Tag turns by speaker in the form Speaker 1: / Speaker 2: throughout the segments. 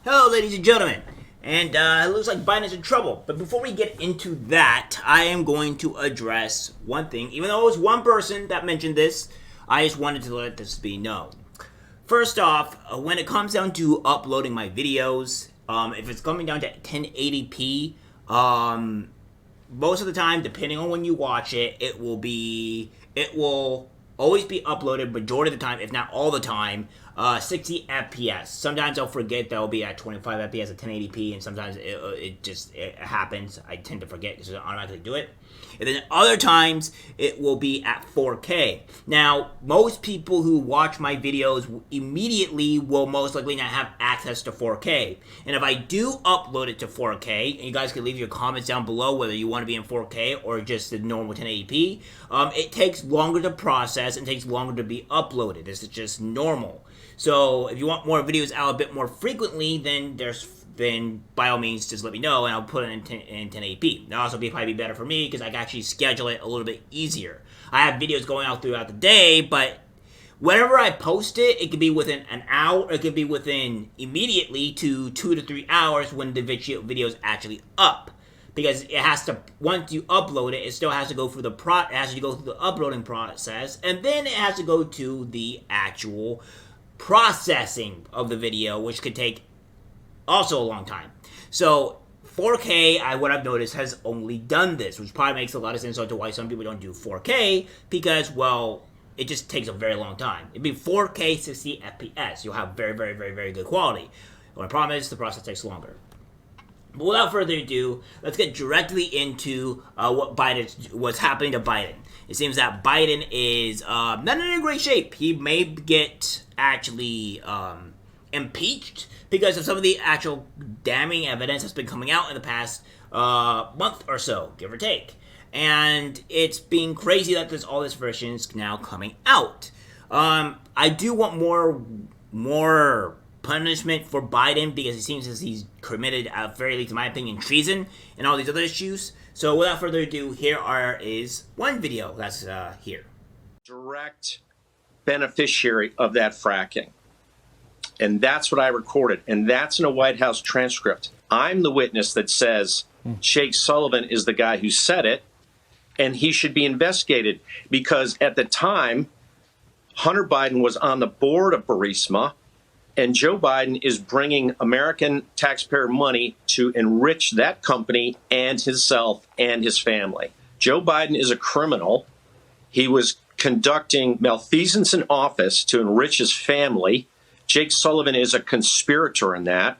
Speaker 1: Hello, ladies and gentlemen. And it looks like Biden's in trouble. But before we get into that, I am going to address one thing. Even though it was one person that mentioned this, I just wanted to let this be known. First off, when it comes down to uploading my videos, if it's coming down to 1080p, most of the time, depending on when you watch it, it will always be uploaded majority of the time, if not all the time, 60 FPS. Sometimes I'll forget that I'll be at 25 FPS at 1080p, and sometimes it happens. I tend to forget because I automatically do it. And then other times, it will be at 4K. Now, most people who watch my videos immediately will most likely not have access to 4K. And if I do upload it to 4K, and you guys can leave your comments down below whether you want to be in 4K or just the normal 1080p, it takes longer to process and takes longer to be uploaded. This is just normal. So if you want more videos out a bit more frequently, then by all means just let me know and I'll put it in 1080p. That'll also probably be better for me because I can actually schedule it a little bit easier. I have videos going out throughout the day, but whenever I post it, it could be within an hour, it could be within immediately to 2 to 3 hours when the video is actually up. Because it has to, once you upload it, it still has to go through the uploading process, and then it has to go to the actual processing of the video, which could take also a long time. So 4K, what I've noticed, has only done this, which probably makes a lot of sense as to why some people don't do 4K, because, well, it just takes a very long time. It'd be 4K 60 FPS. You'll have very, very, very, very good quality. The problem is the process takes longer. But without further ado, let's get directly into what's happening to Biden. It seems that Biden is not in a great shape. He may get actually impeached because of some of the actual damning evidence that's been coming out in the past month or so, give or take. And it's being crazy that there's all this versions now coming out. I do want more punishment for Biden because it seems as he's committed, at very least in my opinion, treason and all these other issues. So without further ado, is one video that's here.
Speaker 2: Direct beneficiary of that fracking. And that's what I recorded. And that's in a White House transcript. I'm the witness that says Jake Sullivan is the guy who said it, and he should be investigated because at the time, Hunter Biden was on the board of Burisma, and Joe Biden is bringing American taxpayer money to enrich that company and himself and his family. Joe Biden is a criminal. He was conducting malfeasance in office to enrich his family. Jake Sullivan is a conspirator in that,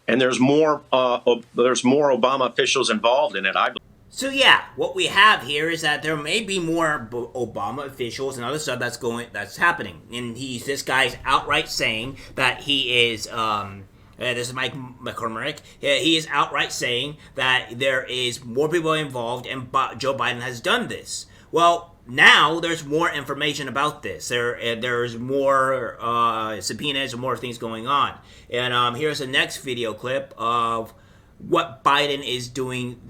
Speaker 2: and there's more Obama officials involved in it, I believe.
Speaker 1: So yeah, what we have here is that there may be more Obama officials and other stuff that's happening, and this guy's outright saying that he is. This is Mike McCormick. He is outright saying that there is more people involved, and Joe Biden has done this. Well, now there's more information about this. There's more subpoenas and more things going on. And here's the next video clip of what Biden is doing,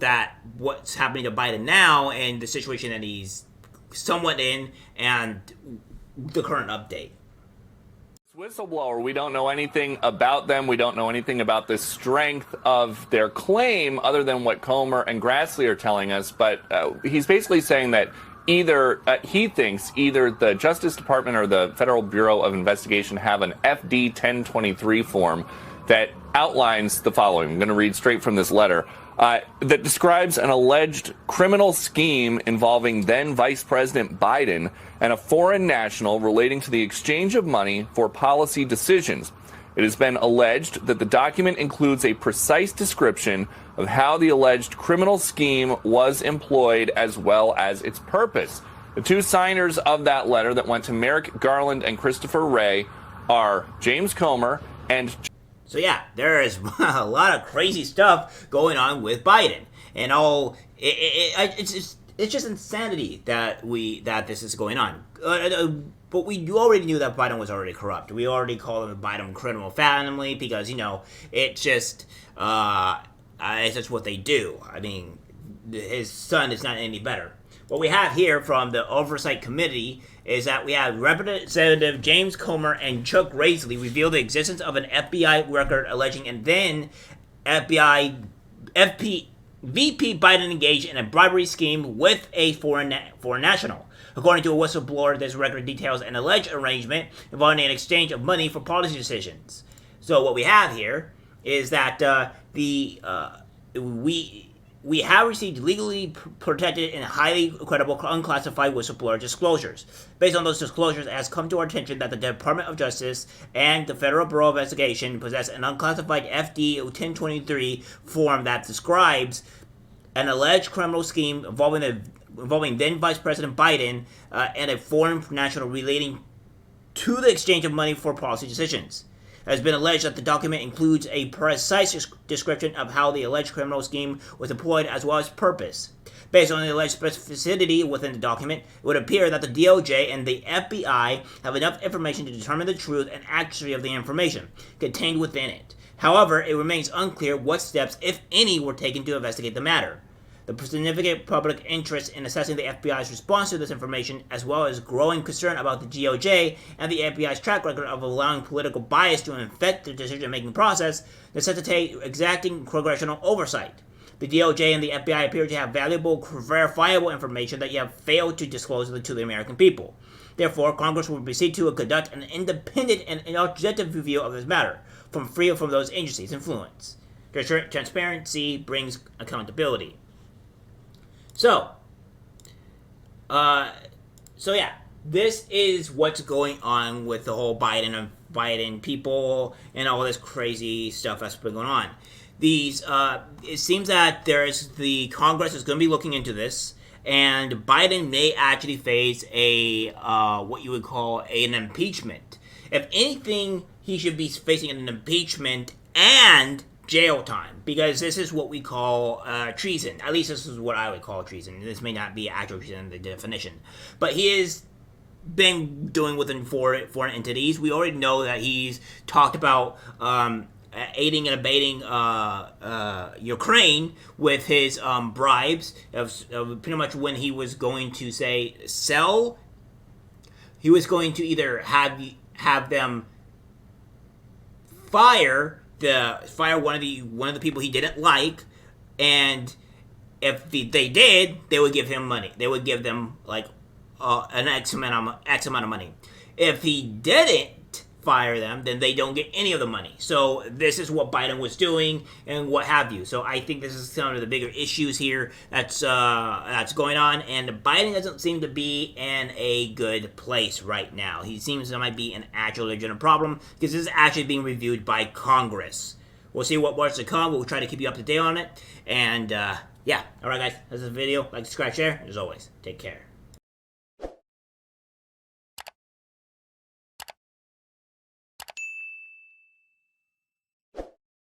Speaker 1: what's happening to Biden now, and the situation that he's somewhat in, and the current update.
Speaker 3: Whistleblower, we don't know anything about them. We don't know anything about the strength of their claim other than what Comer and Grassley are telling us. But he's basically saying that he thinks either the Justice Department or the Federal Bureau of Investigation have an FD 1023 form that outlines the following. I'm going to read straight from this letter. That describes an alleged criminal scheme involving then Vice President Biden and a foreign national relating to the exchange of money for policy decisions. It has been alleged that the document includes a precise description of how the alleged criminal scheme was employed as well as its purpose. The two signers of that letter that went to Merrick Garland and Christopher Wray are James Comer and...
Speaker 1: So yeah, there is a lot of crazy stuff going on with Biden, and it's just insanity that this is going on. But we already knew that Biden was already corrupt. We already called him the Biden criminal family because it's just what they do. I mean, his son is not any better. What we have here from the Oversight Committee is that we have Representative James Comer and Chuck Grassley reveal the existence of an FBI record alleging and then VP Biden engaged in a bribery scheme with a foreign national. According to a whistleblower, this record details an alleged arrangement involving an exchange of money for policy decisions. So what we have here is that we have received legally protected and highly credible unclassified whistleblower disclosures. Based on those disclosures, it has come to our attention that the Department of Justice and the Federal Bureau of Investigation possess an unclassified FD 1023 form that describes an alleged criminal scheme involving then Vice President Biden and a foreign national relating to the exchange of money for policy decisions. It has been alleged that the document includes a precise description of how the alleged criminal scheme was employed as well as purpose. Based on the alleged specificity within the document, it would appear that the DOJ and the FBI have enough information to determine the truth and accuracy of the information contained within it. However, it remains unclear what steps, if any, were taken to investigate the matter. The significant public interest in assessing the FBI's response to this information, as well as growing concern about the DOJ and the FBI's track record of allowing political bias to infect the decision-making process, necessitate exacting congressional oversight. The DOJ and the FBI appear to have valuable, verifiable information that you have failed to disclose to the American people. Therefore, Congress will proceed to conduct an independent and objective review of this matter, free from those agencies' influence. Transparency brings accountability. So yeah, this is what's going on with the whole Biden people and all this crazy stuff that's been going on. It seems that the Congress is going to be looking into this, and Biden may actually face what you would call an impeachment. If anything, he should be facing an impeachment and jail time, because this is what we call treason. At least this is what I would call treason. This may not be actual treason in the definition, but he has been doing within foreign entities. We already know that he's talked about aiding and abetting Ukraine with his bribes of pretty much when he was going to he was going to either have them fire one of the people he didn't like, and if they did, they would give him money. They would give them like an X amount of money. If he didn't fire them, then they don't get any of the money. So this is what Biden was doing and what have you. So I think this is some of the bigger issues here that's going on, and Biden doesn't seem to be in a good place right now. He seems to might be an actual legitimate problem because this is actually being reviewed by Congress. We'll see what's to come. We'll try to keep you up to date on it. And yeah, all right, guys, that's the video. Like, subscribe, share. As always, take care.